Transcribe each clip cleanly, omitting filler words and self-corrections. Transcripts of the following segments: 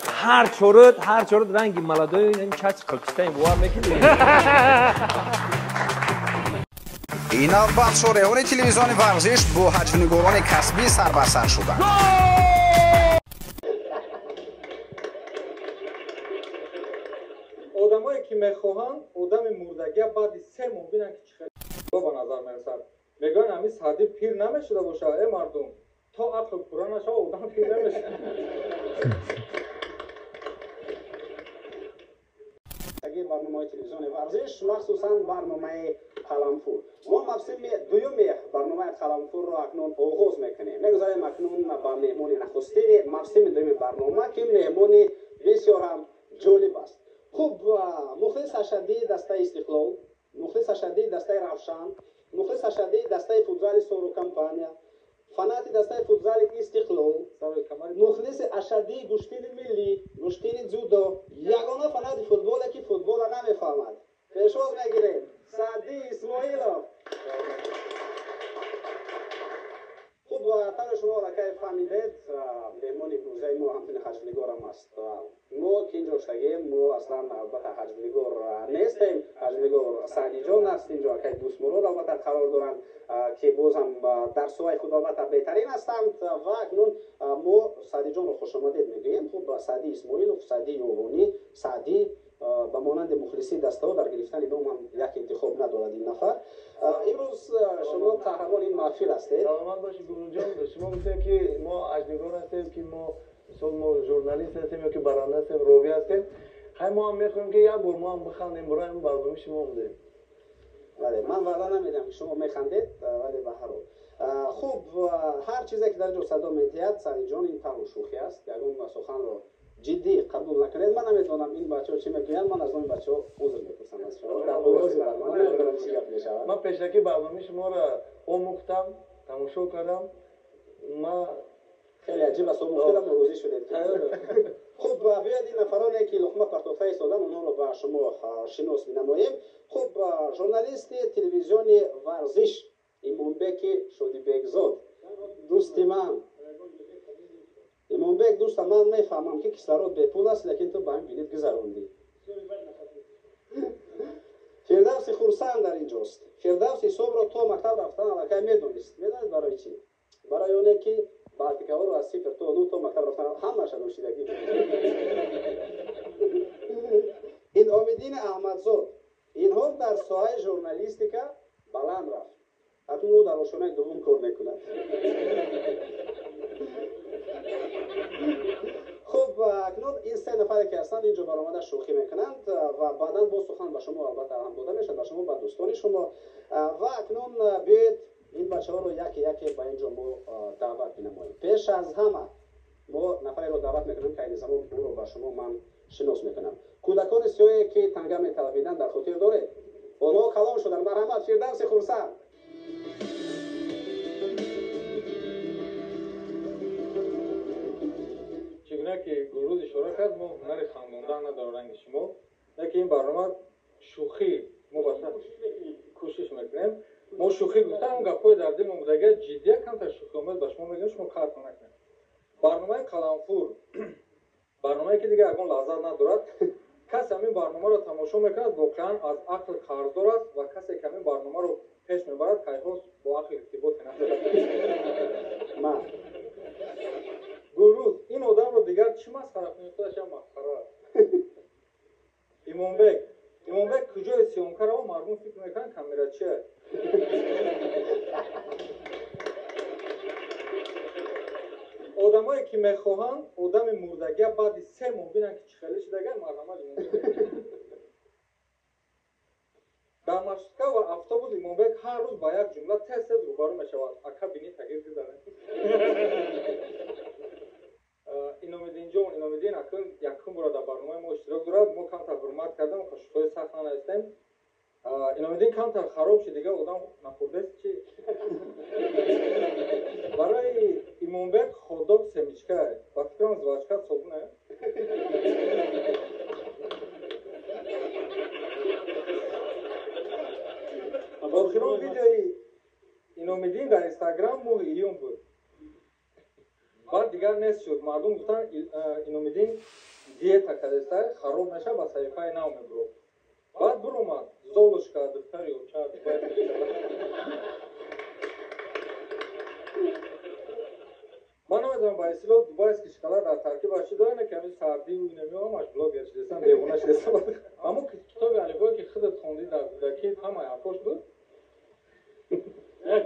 هر چورت رنگی ملادوی این چاچ قلقستان بوار میکنه. این بخش رهون تلویزیون ورزش با حجم‌نگاران کسبی سر به سر شدند. آدمایی که میخواهند آدم مردگی بعد 3 ماه ببینن که چه خیلی به نظر میرسد. میگن همین سادی پیر نمیشده باشه ای مردم. تا عقل پورا نشه آدم پیر نمیشه. اگه برنامه تلویزیون ورزش مخصوصا برنامه قلمفور ما موسم دوم برنامه قلمفور را اکنون آغاز میکنیم. میگذاریم اکنون با مهمون نخستین موسم دوم برنامه که مهمون بسیار هم جالب است. خوب مخلص اشدی دسته استقلال، مخلص اشدی دسته روشن، مخلص اشدی دسته فوتبال سورو کمپانیا، فنات دسته فوتبال استقلال، مخلص اشدی گشتین ملی، گشتین جودو، یگانه فنات فوتبال که فوتبال نمیفهمد. پیشواز میگیریم سعدی اسماعیلوف. خوب تر شما را که فهمیدید مهمان امروزه ما همچنین حجم‌نگار هم است. ما که اینجا شدیم ما اصلا البته حجم‌نگار نیستیم. حجم‌نگار سعدی جان است اینجا که دوست مراد البته قرار دارند که باز هم در سوی خود البته بهترین هستند و اکنون ما سعدی جان را خوش آمدید میگوییم. خوب سعدی اسماعیلوف، سعدی یوگانی، سعدی به مانند مخلصی دسته ها در گرفتن نام هم یک انتخاب ندارد این نفر. امروز شما قهرمان این محفل هستید. سلامت باشید گروه جان. شما گفتید که ما حجم‌نگار هستیم که ما ژورنالیست هستیم یا که برنده هستیم راوی هستیم. خیلی ما هم میخوایم که یک بار ما هم بخندیم برای این برنامه شما بوده. بله من وعده نمیدم که شما میخندید ولی به هر حال خوب هر چیزی که در اینجا صدا میتید سعدی جان این طرح شوخی است. یگان سخن را جدی قبول نکنید. من نمیدونم این بچه‌ها چی میگویند. من از این بچه‌ها عذر می‌پرسم از شما. در آغاز برنامه نمیدونم چی گپ می‌شود. من پیشکی برنامه شما را آموختم، تماشا کردم. ما خیلی عجیب است آموختم روزی شدید. خوب بیاید این نفرانی که لقمه پرتوفه ایستادن اونها رو به شما شناس می‌نماییم. خوب ژورنالیست تلویزیون ورزش ایمانبک شادیبکزاد دوست من ایمانبک دوست من میفهمم که کسلارود به پول است لیکن تو به این بلیط گذروندی. فردوس خرسند در اینجاست. فردوس حساب را تو مکتب رفتن علاقه میدونست. میدونید برای چی؟ برای اونه که بلکه رو از 0 تا 9 تا مکتب رفتن همه شد نوشیدگی. این امیدین احمدزاد اینها در ساحه ژورنالیستیکا بلند رفت. اکنون او در آشنای دوم کار میکند. خب اکنون این 3 نفری که هستند اینجا برآمده شوخی میکنند و بعدا با سخن به شما البته هم داده میشد به شما به دوستان شما و اکنون بیاید این بچه‌ها رو یکی یکی به اینجا ما دعوت بنماییم. پیش از همه ما نفری رو دعوت میکنیم که این زمان او رو به شما من شناس میکنم. کودکان سیاهی که تنگه میطلبیدند در خاطر دارید. آنها کلام شدن. مرحمت فردوس خرسند. چگونه که گروه اشاره کرد ما هنر خنداندن نداره رنگ شما. لیکن این برنامه شوخی ما بسیار کوشش میکنیم. ما شوخی گفتم گپای در دل مودگی جدی کم تا شوخی اومد به شما میگم شما کار کنید. برنامه قلمفور برنامه‌ای که دیگه اگه لازم ندارد کسی همین برنامه رو تماشا میکند واقعا از عقل قرضدار است و کسی که همین برنامه رو پیش میبرد کیخواست با عقل ارتباط ندارد. من گروه این آدم رو دیگر چی مسخره کنید؟ خودش هم مسخره است. ایمانبک کجای سیامکار و مردم فکر میکنن کامیرا چیه؟ آدمایی که میخواهند آدم مردگی بعد 3 ماه ببینن که چه خیلی شده مرحمت در مشتکه و افتا بود ایمانبک هر روز با یک جمله تست روبرو میشود. اکا بینی تغییر دیدن. اینومدین جان اینومدین اکن یکم برای در برنامه ما اشتراک دارد. ما کم تا حرمت کردم و خشکای سخت نهستیم. اینومدین کم تا خراب شد دیگه آدم نخورده است چی؟ برای ایمانبک خودداگ سمیچکه و فکرم زواجکه صابونه. آخران ویدیوی اینومدین در اینستاگرام ماه ایلیون بود. بعد دیگر نیست شد مردم گفتن اینو میدین دیتا کردسته خراب نشه با صحیفه نو میبرو بعد برو اومد زولشکا دفتری و چه من نمیدونم با اصطلاح دوبای است که شکلات در ترکیب چی داره نه کمی سردی و نمیام اش بلاگر شدستم دیوونه شدستم اما کتاب الفبایی که خودت خوندی در کودکی همه حرفاش بود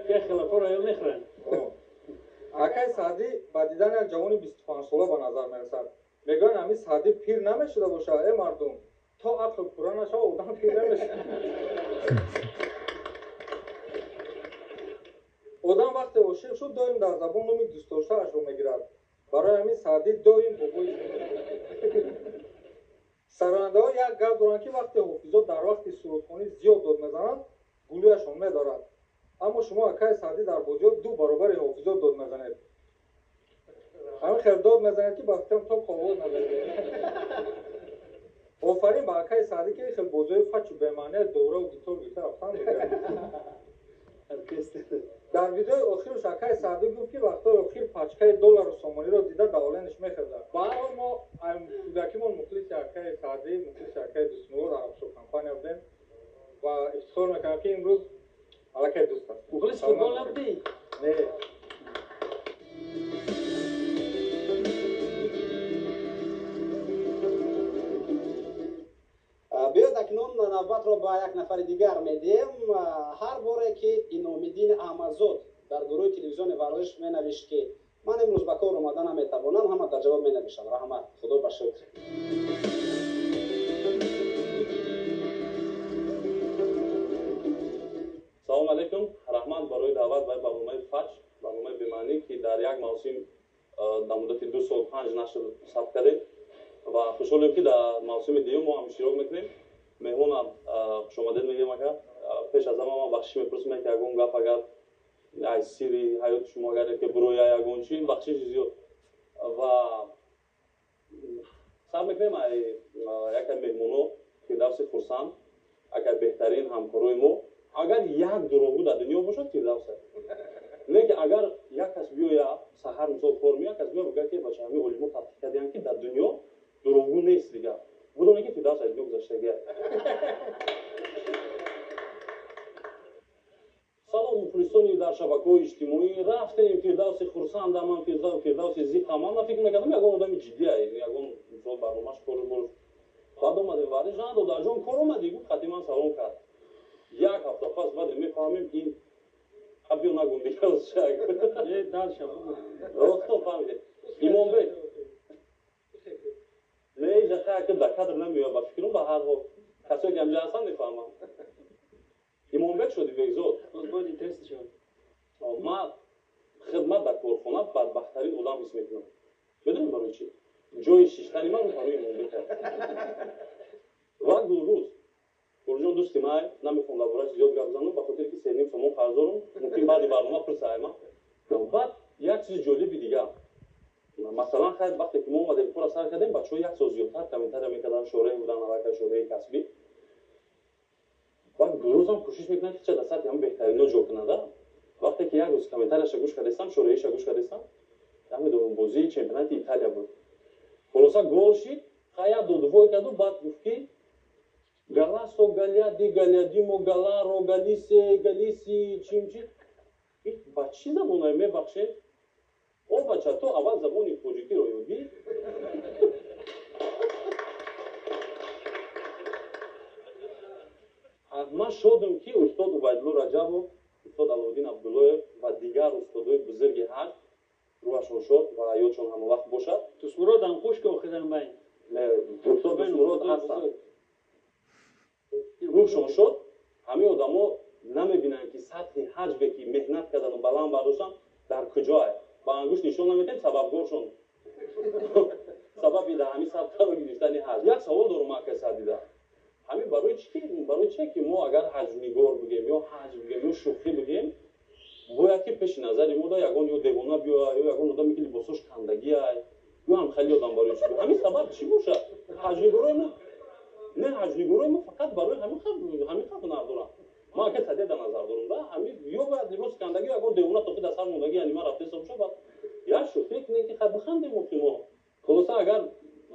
یک خلافه رو هم نخورن اکای سعدی با دیدن یک جوان 25 ساله به نظر میرسد میگن همین سعدی پیر نمیشده باشه ای مردم تا عقل پورا نشه آدم پیر نمیشه آدم وقتی عاشق شد دائم در زبان نامی دوست داشته اش رو میگیرد برای همین سعدی دائم بابوی سراننده ها یک گپ دارند که وقتی حافظات در وقت سرودخوانی زیاد داد میزنند گلویشان میدارد اما شما اکای سعدی در بازیات 2 برابر حافظات داد میزنید همین خیر داد میزنید که وقتی تا قواز نزنید آفرین با اکای سعدی که خیلی بازی فچ و بمانه دوره و گیتار رفتن میگه در ویدیوی آخرش اکای سعدی گفت که وقتی آخر پچکای دلار و سومانی رو دیده دولنش میخزد برای ما کودکیمون مخلص اکای سعدی مخلص اکای دوستمو در افشو کمپانی بودیم و افتخار میکنم که امروز علاقه دوست است مخلص فوتبال نبودی؟ نه بیاید اکنون نوبت را با یک نفر دیگر میدیم هر باره که این امیدین احمدزاد در گروه تلویزیون ورزش می نوشت که من امروز به کار اومدن نمیتوانم همه در جواب می نوشتم رحمت خدا به شکر سلام علیکم رحمت برای دعوت به برنامه فچ برنامه بمانی که در یک موسم در مدت 2 سال 5 نشر ثبت کردیم و خوشحالیم که در موسم دیگه ما هم اشتراک میکنیم مهمونم خوش آمدید میگیم اگر پیش از همه ما بخشش میپرسیم که اگه گپ اگر ای سیری حیات شما اگر که بروی اگه چی بخشش زیاد و سعی میکنیم یک مهمونو که درس خرسند اگر بهترین همکارای ما اگر یک دروغگو در دنیا باشد که درس لیکن اگر یک کس بیاید سحر مثال کار میاد کس بیاید بگه که بچه همه علمو تحقیق کردن که در دنیا دروغگو نیست دیگه بدونه که فردوس از گذشتگی سلام مخلصانی در شبکه‌های اجتماعی رفتیم فردوس خرسند من فردوس زیق من فکر می‌کردم یک آدم جدی است یک مثال برنامه‌اش کار بود بعد اومدیم وارد جان در جون کار اومدی گفت خدمت سلام کرد یک هفته پس بعد میفهمیم این ابیو نگم دیگه شاید یه دال شب راستو فهمیده ایمان بی نه جاها که دکتر نمیاد با فکرم به هر حال کسی که امجا هستن میفهمم ایمان بی شدی بیزود بودی تست شد ما خدمت در کارخانه بدبخترین آدم حس میکنم بدون برای چی جای شیشتنی من رو برای ایمان بی کرد و دو روز برجون دوستی ما نمیخوام لابوراش زیاد گپ بزنم به خاطر که سنیم شما قرض دارم ممکن بعد برنامه پرسایم بعد یک چیز جالب دیگه مثلا خیلی وقتی که ما اومدیم کار سر کردیم بچه‌ها یک سال زیادتر کمتر میکردن شورای بودن علاقه شورای کسبی بعد دو روز هم کوشش میکنن که چه دست هم بهترینو جو کنه وقتی که یک روز کمترش گوش کردم شورایش گوش کردم همین دوم بازی چمپیونات ایتالیا بود خلاصا گل شد خیا دو کرد و بعد گفت که Galasso, Galiadi, Galiadimo, Galaro, Galice, Galici, Chimchi. بچی زمانه میبخشه او بچه تو اول زبانی توجیکی رو یادی من شدم که استاد عبیدالله رجب و استاد علالدین عبدالله و دیگر استادای بزرگ حج روشون شد و یادشون همه وقت باشد تو سمراد هم خوش که آخیدن بین استاد سمراد هستن روشون شد همه آدما نمیبینن که سطح حج که مهنت کردن و بلند برداشتن در کجاه با انگوش نشون نمیدیم سببگارشون سبب در همین سبب رو گرفتن حج یک سوال دارم ما که دیده همین برای چی که ما اگر حج نگار بگیم یا حج بگیم یا شوخی بگیم باید که پیش نظر ما دا یگان یا دیوانه بیا یا یگان آدمی که لباسش کندگی یا هم خیلی آدم برای چی همین سبب چی باشه حج نگار ما نه حج نگار ما فقط برای همین خب ندارم ما که صدی در نظر دارم دا همین یا باید لباس کندگی یا یگان دیوانه تو که دست موندگی یعنی ما رفته سم شد یا شوخی کنیم که خب بخندیم ما خلاصا اگر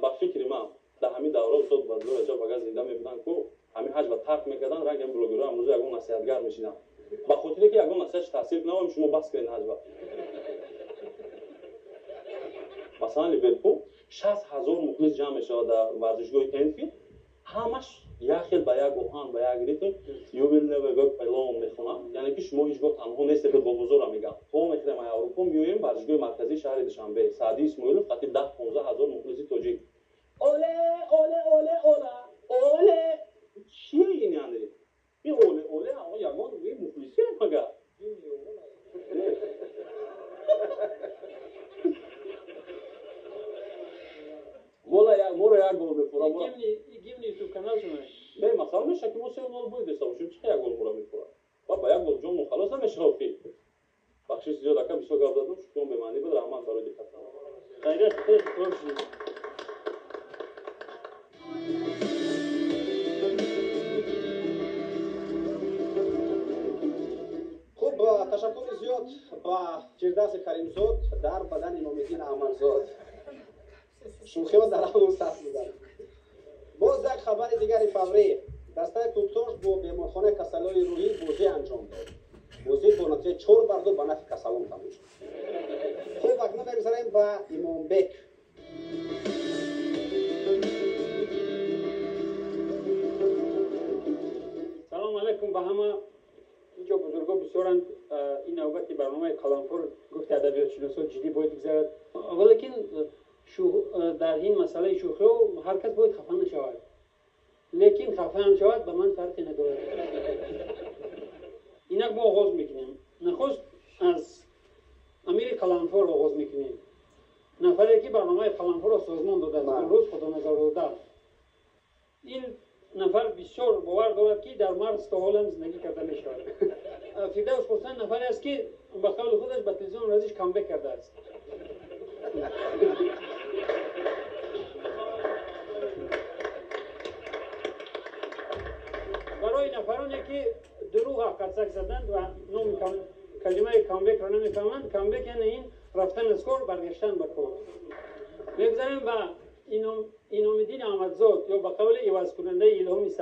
با فکر ما در همین دوره استاد بدلو رجب اگر زنده میبودن که همین حج و ترک میکردن رنگ هم بلوگرها امروز یگان نصیحتگر میشینن با خاطر که یگان نصیحتش تاثیر کنه شما بس کنین حج با مثلا لیورپول 60,000 مخلص جمع شده در ورزشگاه انفیلد همش یک خیل با یک آهنگ با یک ریتم You will never go alone میخونن یعنی که شما هیچگاه تنها نیستی که با بزرگ میگم تو میخونم اروپا میویم ورزشگاه مرکزی شهر دوشنبه سعدی اسماعیلوف قطعی 10-15 هزار مخلصی توجیه اوله اوله اوله اوله اوله چیه این یعنی این اوله اوله اما یگان روی مخلصی مگه مولا یک گل بفورا گیمنی تو کانال شما نه مثلا میشه که موسی اونو بود حساب شد چه یک گل مولا میفورا با یک گل جون خلاص نمیشه رفتی بخشش زیاد که بیسو گاب دادم شکم به معنی بود رحمان کارو دقت کنم غیرت خیلی خوب شد خب تشکر زیاد با فردوس کریمزاد در بدن امام‌الدین احمدزاد شوخی و در همون سطح می‌زنه. باز یک خبر دیگری فوری دسته توپتاش با بیمارخانه کسلای روحی بازی انجام داد. بازی با نتیجه 4-2 به نفع کسلان تموم شد. خب اکنون بگذاریم به امام بک. سلام علیکم به همه. اینجا بزرگا بسیارند. این نوبت برنامه کلانپور گفت ادبیات شناسا جدی باید بگذارد ولیکن در این مسئله شوخی هر کس باید خفه نشود لیکن خفه هم شود به من فرقی ندارد اینک ما آغاز میکنیم نخست از امیر کلانپور آغاز میکنیم نفری که برنامه کلانپور را سازمان داده است امروز خدا نظر داده این نفر بسیار باور دارد که در مرز تا حال هم زندگی کرده می شود. فردوس خرسند نفری است که به قول خودش به تلویزیون رازیش کامبک کرده است. برای نفرانی که دروغ قرصک زدند و نام کلمه کامبک را نمیفهمند کامبک یعنی این رفتن از کار برگشتن به کار. بگذاریم و امام‌الدین احمدزاد یا به قول عوض کننده الهامی 100%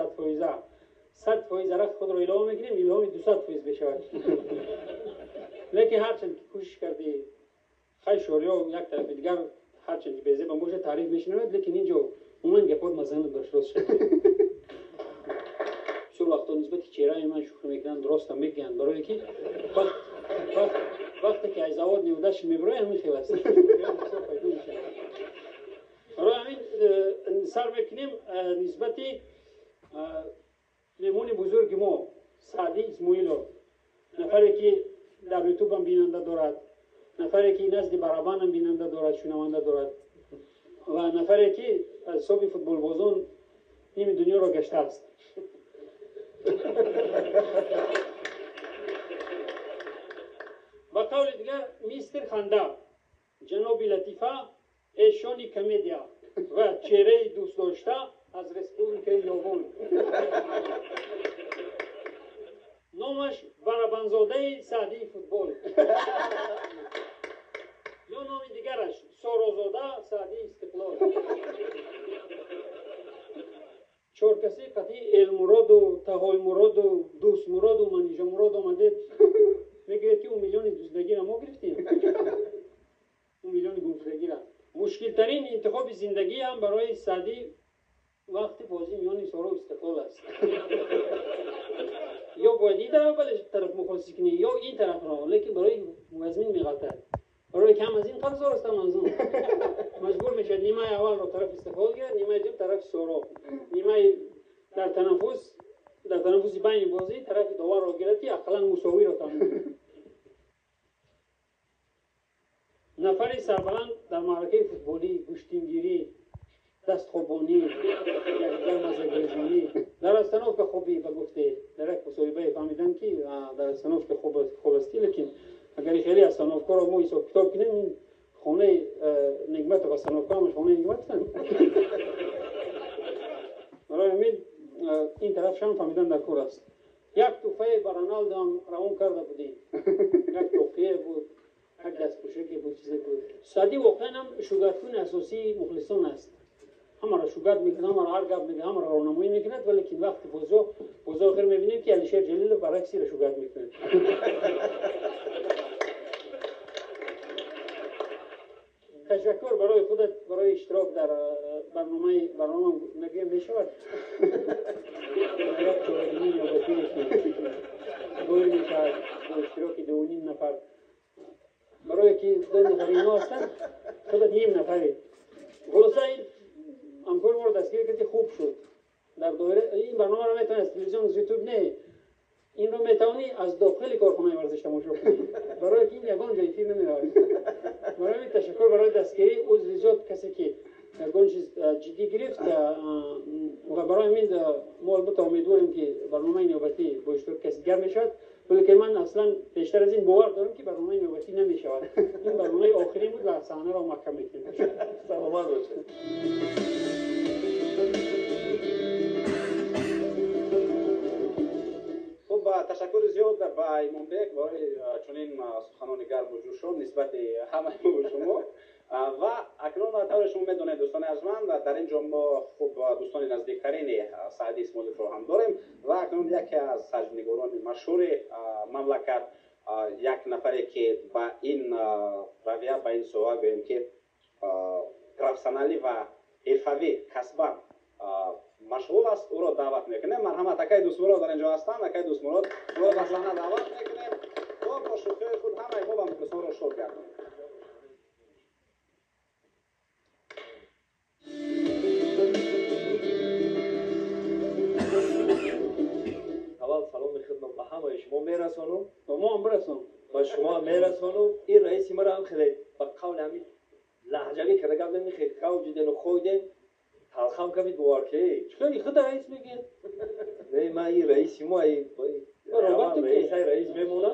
100% رخت خود را الهام میگیریم الهامی 200% بشود لیکن هرچند که کوشش کردی خیلی شوریا یک طرف دیگر هرچند که بیزه با موشه تعریف میشنوید لیکن اینجا عموما گپات مزن داشت راست شد بسیار وقتا نسبت چهره من شوخی میکنن درست هم میگن برای که وقتی که از زواد نیودش میبره همین خیلی است برای همین سر بکنیم نسبتی مهمون بزرگ ما سعدی اسماعیلوف نفری که در یوتیوب هم بیننده دارد نفری که نزد برابان هم بیننده دارد شنونده دارد و نفری که صبح فوتبال بازان نیم دنیا را گشته است با قول دیگر میستر خنده جناب لطیفه ایشانی کمدیا و چهره دوست داشته از رسپوبلیک یاون نامش برابنزاده سعدی فوتبال یا نام دیگرش سارازاده سعدی استقلال چهار کسی قطعی المراد و تهال مراد و دوست مراد و منیجا مراد آمده میگه که 1 میلیون دوستگی را ما گرفتیم 1 میلیون گمشدگی را مشکل ترین انتخاب زندگی هم برای سعدی وقتی بازی میان سارا و استقلال است یا باید این طرف مخالفت کنی یا این طرف را لیکن برای مزمین میغلطد برای کم از این قرض است منظور مجبور میشه نیمه اول رو طرف استقلال گرفت نیمه دوم طرف سارا نیمه در تنفس بین بازی طرف داور را گرفتی اقلا مساوی را تامین نفری سربلند در معرکه فوتبالی گوشتینگیری دستخوابانی یکدیگر مزه‌گریزانی در استناف که خوبی به گفته در یک مصاحبه فهمیدن که در استناف که خوب استی لیکن اگر خیلی استنافکار را ما حساب کتاب کنیم این خانه نگمت و استنافکار همش خانه نگمت هستند برای همین این طرف شام فهمیدن در کور است یک توفه بر رونالدو هم روان کرده بودیم یک توقیه بود هر دست پوشکی بود چیزی بود سادی واقعا هم شوگردکن اساسی مخلصان است همه را شوگرد میکنه همه را هر گپ میگه همه را راهنمایی میکند ولی که وقت بوزا آخر میبینیم که علیشیر جلیل برعکسی را شوگرد میکنه تشکر برای خودت برای اشتراک در برنامه نگه میشود یک چورگینی نوبتی گویر میشود با اشتراک 2.5 نفر برای که 2 نفر اینا هستن خودت نیم نفری خلاصه این امکار ما رو دستگیر کردی خوب شد در دایره این برنامه رو میتونی از تلویزیون از یوتیوب نه این رو میتونی از داخل کارخانه ورزش تماشا کنی برای که این یگان جای فیلم نمیاد برای تشکر برای دستگیری عضو زیاد کسی که یگان چیز جدی گرفت و برای من ما البته امیدواریم که برنامه نوبتی با اشتراک کسی گرم میشد ولی که من اصلا بیشتر از این باور دارم که برنامه نوبتی نمیشود این برنامه آخری بود و صحنه را محکم میکنیم سلامت باشید خب تشکر زیاد با ایمانبک برای چنین سخنان گرم و جوشان نسبت همه شما و اکنون طور شما میدونید دوستان ارجمند در اینجا ما خوب دوستان نزدیکترین سعدی اسماعیل رو هم داریم و اکنون یکی از سرنگاران مشهور مملکت یک نفری که با این رویه با این سوال گوییم که پروفسیونالی و حرفوی کسبا مشغول است او را دعوت میکنه مرحمت اکای دوست مراد در اینجا هستن اکای دوست مراد او را به صحنه دعوت میکنه و با شوخی خود همه ما با مخلصان را شاد گردونیم اول سلام خدمت به همه شما میرسانم و ما هم برسون و شما میرسانم این رئیس ما هم خیلی با قول همین لهجوی که رگب نمیخواد قول جدن و خویدن تلخم کمید بوارکه خیلی خود رئیس میگه نه من این رئیس ما ای رابطه که رئیس رئیس میمونه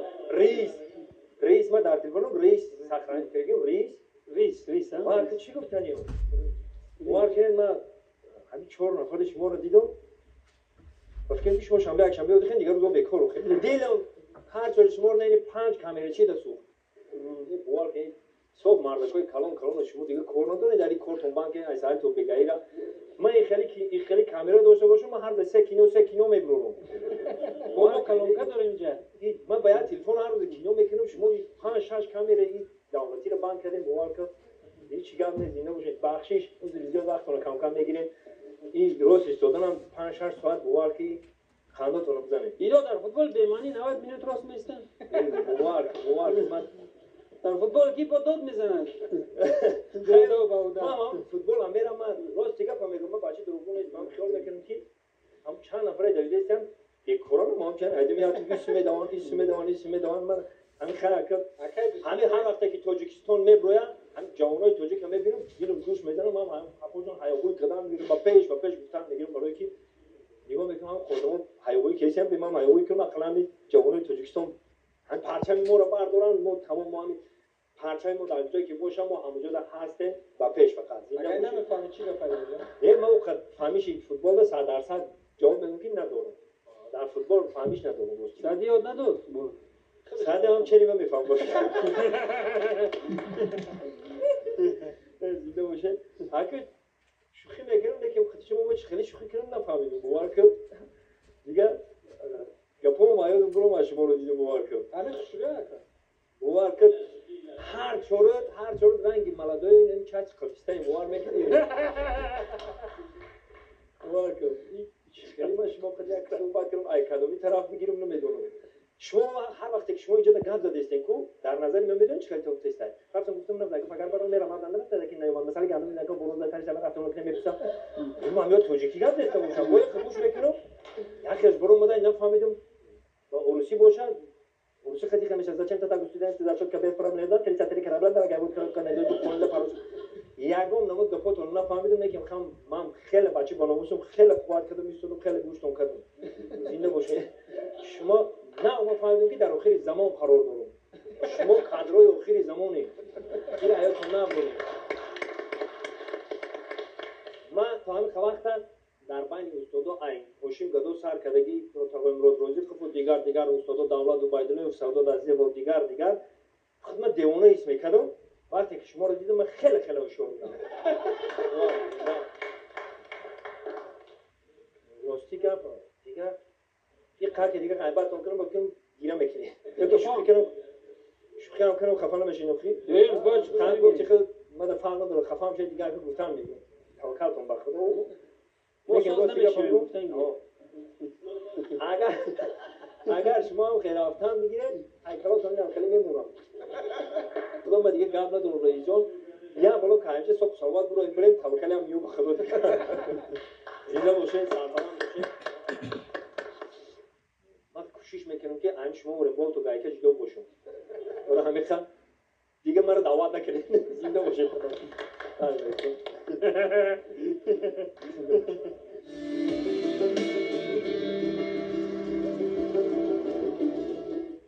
رئیس ما در تلفنم رئیس سخرانی کردیم رئیس ها ما چی گفتنیم بوارکه من همین 4 نفر شما رو دیدم فکر شما شنبه یک شنبه دیگه دیگه رو بیکار خیلی دیل هر چهار شما رو 5 کامera چی دسو بوارکه صبح مردکای کلان شما دیگه کار نداره در این کارتون بانک ایسال تو بگیره من این خیلی کامera داشته باشم من هر 3 کیلو میبرم ما کلانکا داریم اینجا من باید تلفن هر روز کیلو میکنم شما 5-6 کامera این دولتی رو بانک کردیم بوارکه هیچ گپ نیست اینا باشید بخشش اون زیاد وقتونه کم میگیرین این درست استادنم 5-6 ساعت بوارکه خنداتون رو بزنید اینا در فوتبال بیمانی 90 مینوت راست میستن بوارکه من در فوتبال کی با داد میزنن جدا باودا مامان فوتبال هم میرم من راست دیگه فهمیدم من بچه دروغگو نیست من خیال میکنم که هم چند نفر دویده هستم بیکاران ما هم چند ادمی هستم اسم میدوان من همین خیلی همین هر وقتی که تاجیکستان میبرویم همین جوانای تاجیک هم میبینم گوش میزنم هم خودشون هیاهوی قدم میگیرم با پیش گفتن میگیرم برای که نگاه میکنم خودمون هیاهوی کیسی هم به من هیاهوی کنم اقلا جوانای تاجیکستان هم پرچم ما رو بردارن ما تمام ما همین پرچم ما در جایی که باشم ما همونجا در هستیم با پیش فقط اگه نمیفهمی چی بفهمی نه من وقت فهمیش فوتبال 100% جواب بدم که ندارم در فوتبال فهمیش ندارم سادی یاد نداد ساده هم چری من میفهم باشه زیده باشه اگه شوخی میکنم لیکن خودی شما ما خیلی شوخی کردم نفهمیدم بوارکه دیگه گپو ما یادم برام شما رو دیدم بوارکه همه شوخی نکن بوارکه هر چورت رنگی ملادای این چاچ کاپیستای بوار میکنی بوارکه خیلی من شما خیلی یک صحبت کردم اکادمی طرف میگیرم نمیدونم شما هر وقتی که شما اینجا گپ زدید کو در نظر من میدونید چه تو تست است رفتم گفتم نه فکر برام میرم من نمیدونم که نه مثلا گام نگاه برون در تاریخ رفتم که میپسم من میاد توجیکی گپ داشتم باشم باید خاموش میکنم یکیش برون مدای نفهمیدم با روسی باشد روسی خیلی همیشه از چند تا گوشیدن است داشت که به پرام نداد که چطوری کرابلا در گابوت کنه دو کننده پاروس یگم نمود گپاتون نفهمیدم که میخوام من خیلی بچه باناموسم خیلی قوت کردم میستم خیلی گوشتون کردم زنده باشه شما نه ما فهمیدیم که در آخر زمان قرار دارم شما کادرای آخر زمانی این حیاتون نبودید من تا همین وقت در بین استادا این هاشم گدو سرکردگی پروتاگون امروز روزی خود دیگر استادا دولت و بایدن و سعودت عزیز و دیگر خود من دیوانه ایست میکردم وقتی که شما رو دیدم من خیلی خیلی هوشیار بودم راستی گپ دیگه یه قرار که دیگه غیبت کنم بگم گیرم بکنی یا شوخی کنم خفا نمیشین اخی دیر باش خان گفت که من فرق نداره خفا میشه دیگه گفتم میگم توکلتون به خدا میگم گفتن اگر شما هم خیلی افتان بگیرید ایکلاتون هم خیلی میمونم خدا ما دیگه گپ ندارم رئیس جان یا بالا کانچه سوق سواد برو بریم توکل هم میو به خدا دیگه اینا باشه سلام باشه من کوشش میکنم که ام شما رو بول تو گایکه جدا باشم برای همین خان دیگه مرا دعوت نکنید زنده باشه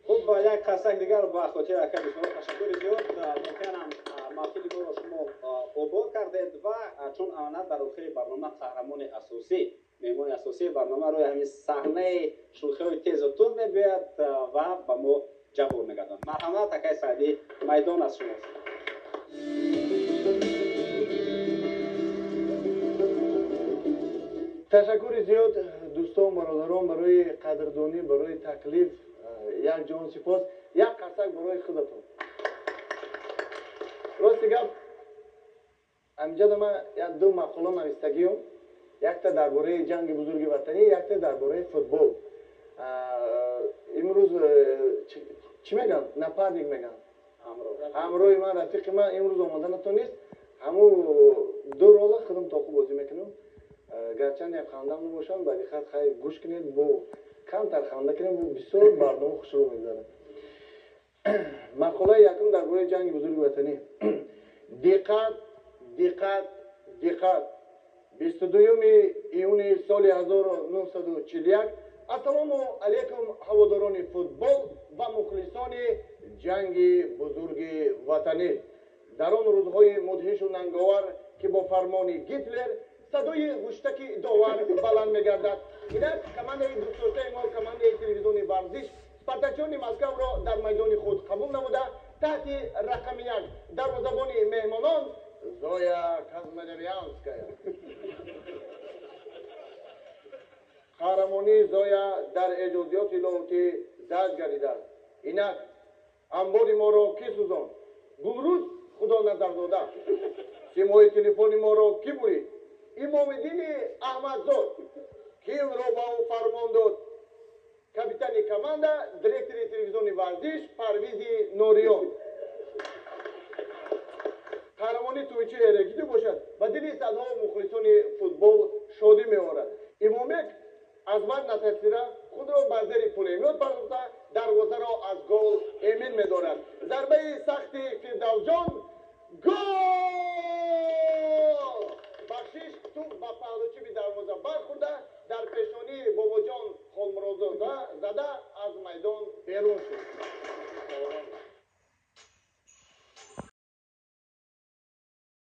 خب با یک قصه دیگر با خاطر اکد شما تشکر زیاد میکنم محفل ما را شما عبور کردید و چون امانت در آخر برنامه قهرمان اساسی مهمان اساسی برنامه روی همین صحنه شوخی های تیز و تند میباید و با ما جواب میگردن مرحمت تکای سعدی میدان از شماست تشکر زیاد دوستان برادران برای قدردانی برای تکلیف یک جان سپاس یک قصک برای خودتون راستی گپ امجد ما یک دو مقاله نویستگیم یک تا درباره جنگ بزرگ وطنی یک تا درباره فوتبال امروز چی میگن نپردیگ میگن همراه من رفیق من امروز آماده نتونست همو دو رول خودم تاقو بازی میکنم گرچند یک خواندم نباشم ولی خط خیلی گوش کنید با کمتر خوانده کنید و بسیار برنامه خوش رو میگذاره مقاله یکم درباره جنگ بزرگ وطنی دقت دقت دقت 22 ایون سال 1941 السلام علیکم هواداران فوتبال و مخلصان جنگ بزرگ وطنی در آن روزهای مدهش و ننگاور که با فرمان گیتلر صدای گوشتک داور بلند می‌گردد اینک کمانده دوستای ما کمانده تلویزیون ورزش سپارتاکیون مسکو را در میدان خود قبول نموده تحت رقم 1 دروازه‌بان مهمانان زویا کازمدویانسکایا قهرمانی زویا در اجازیات لاهوتی زرد گردیده است اینک انبار ما را کی سوزاند گلروز خدا نظر داده سیمای تلفن ما را کی برید امام‌الدین احمدزاد که این را با او فرمان داد کاپیتان کمانده دیرکتور تلویزیون ورزش پرویز نوریان قهرمانی تویچه حرکتی باشد و دلی صدها مخلصان فوتبال شادی می‌آورد امامک از بعد نترسیده خود را به زیر پولمیوت پرداخته دروازه را از گل امین می‌دارد ضربه سخت فردوسجان گل بخشش توپ به پهلوچی دروازه برخورده در پیشانی باباجان خالمرازاده زده از میدان بیرون شد